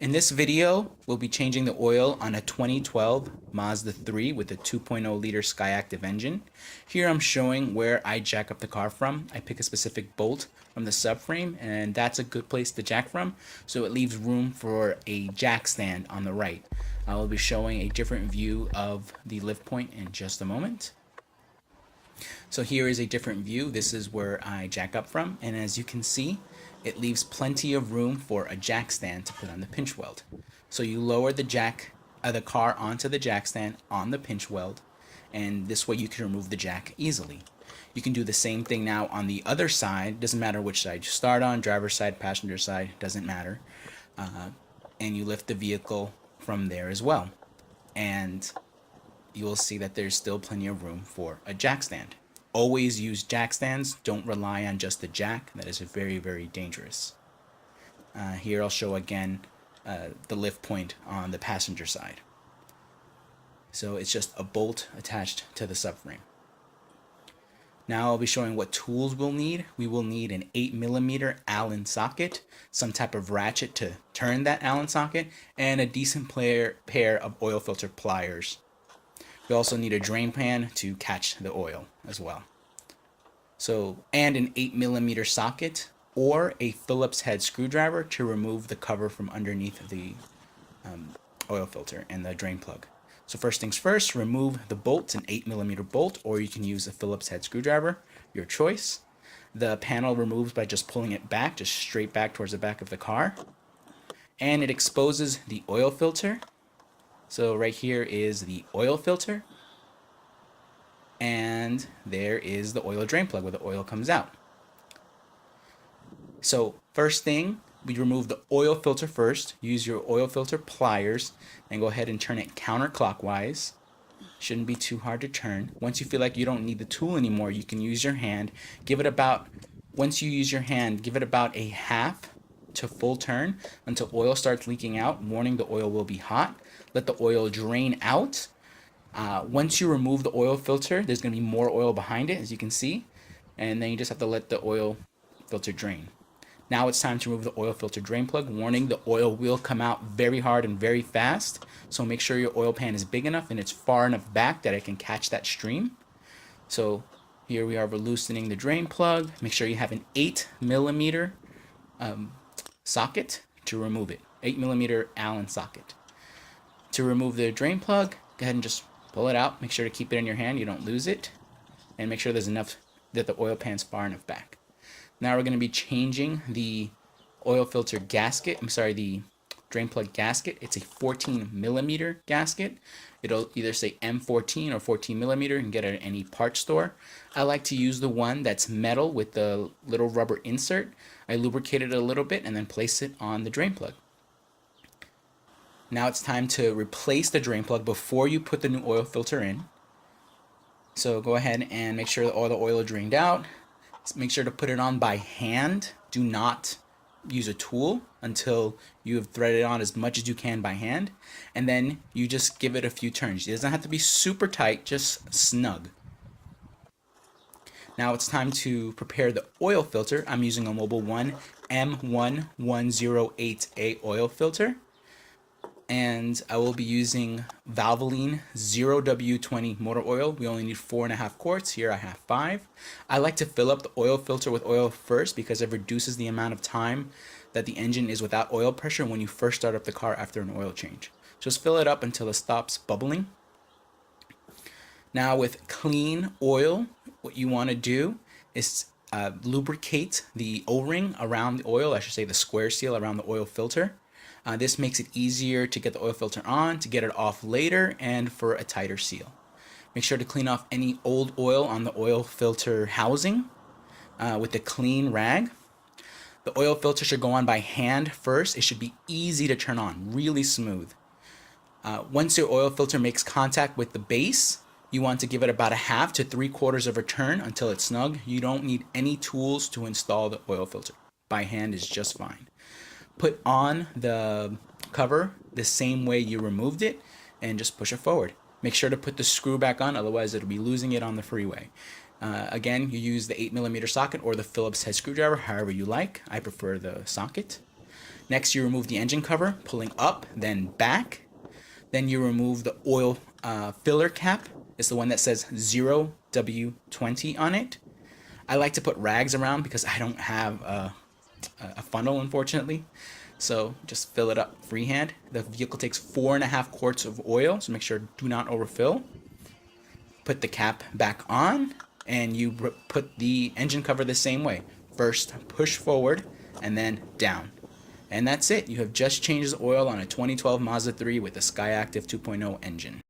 In this video, we'll be changing the oil on a 2012 Mazda 3 with a 2.0 liter Skyactiv engine. Here I'm showing where I jack up the car from. I pick a specific bolt from the subframe, and that's a good place to jack from, so it leaves room for a jack stand on the right. I will be showing a different view of the lift point in just a moment. So here is a different view. This is where I jack up from, and as you can see, it leaves plenty of room for a jack stand to put on the pinch weld. So you lower the car onto the jack stand on the pinch weld, and this way you can remove the jack easily. You can do the same thing now on the other side. Doesn't matter which side you start on, driver's side, passenger side, doesn't matter. And you lift the vehicle from there as well. And you will see that there's still plenty of room for a jack stand. Always use jack stands. Don't rely on just the jack. That is very, very dangerous. Here I'll show again the lift point on the passenger side. So it's just a bolt attached to the subframe. Now I'll be showing what tools we'll need. We will need an 8mm Allen socket, some type of ratchet to turn that Allen socket, and a decent pair of oil filter pliers. We also need a drain pan to catch the oil as well. So, and an 8mm socket or a Phillips head screwdriver to remove the cover from underneath the oil filter and the drain plug. So first things first, remove the bolt. It's an 8mm bolt, or you can use a Phillips head screwdriver, your choice. The panel removes by just pulling it back, just straight back towards the back of the car. And it exposes the oil filter. So right here is the oil filter, and there is the oil drain plug where the oil comes out. So first thing, we remove the oil filter first. Use your oil filter pliers and go ahead and turn it counterclockwise. Shouldn't be too hard to turn. Once you feel like you don't need the tool anymore, you can use your hand. Once you use your hand, give it about a half to full turn until oil starts leaking out. Warning, the oil will be hot. Let the oil drain out. Once you remove the oil filter, there's going to be more oil behind it, as you can see, and then you just have to let the oil filter drain. Now it's time to remove the oil filter drain plug. Warning, the oil will come out very hard and very fast, so make sure your oil pan is big enough and it's far enough back that it can catch that stream. So here we are, we're loosening the drain plug. Make sure you have an 8mm socket to remove it. 8mm Allen socket. To remove the drain plug, go ahead and just pull it out. Make sure to keep it in your hand, you don't lose it. And make sure there's enough, that the oil pan's far enough back. Now we're going to be changing the oil filter gasket. The drain plug gasket. It's a 14mm gasket. It'll either say M14 or 14mm. You can get it at any parts store. I like to use the one that's metal with the little rubber insert. I lubricate it a little bit and then place it on the drain plug. Now it's time to replace the drain plug before you put the new oil filter in. So go ahead and make sure that all the oil is drained out. Make sure to put it on by hand. Do not use a tool until you have threaded on as much as you can by hand. And then you just give it a few turns. It doesn't have to be super tight, just snug. Now it's time to prepare the oil filter. I'm using a Mobil 1 M1108A oil filter. And I will be using Valvoline 0W20 motor oil. We only need 4.5 quarts. Here I have 5. I like to fill up the oil filter with oil first because it reduces the amount of time that the engine is without oil pressure when you first start up the car after an oil change. Just fill it up until it stops bubbling. Now with clean oil, what you want to do is lubricate the O-ring around the oil, I should say the square seal around the oil filter. This makes it easier to get the oil filter on, to get it off later, and for a tighter seal. Make sure to clean off any old oil on the oil filter housing with a clean rag. The oil filter should go on by hand first. It should be easy to turn on, really smooth. Once your oil filter makes contact with the base, you want to give it about a half to 3/4 of a turn until it's snug. You don't need any tools to install the oil filter. By hand is just fine. Put on the cover the same way you removed it and just push it forward. Make sure to put the screw back on, otherwise it'll be losing it on the freeway. Again, you use the 8mm socket or the Phillips head screwdriver, however you like. I prefer the socket. Next, you remove the engine cover, pulling up, then back. Then you remove the oil filler cap. It's the one that says 0W20 on it. I like to put rags around because I don't have a funnel, unfortunately. So just fill it up freehand. The vehicle takes 4.5 quarts of oil, so make sure do not overfill. Put the cap back on, and you put the engine cover the same way. First push forward, and then down. And that's it. You have just changed the oil on a 2012 Mazda 3 with a Skyactiv 2.0 engine.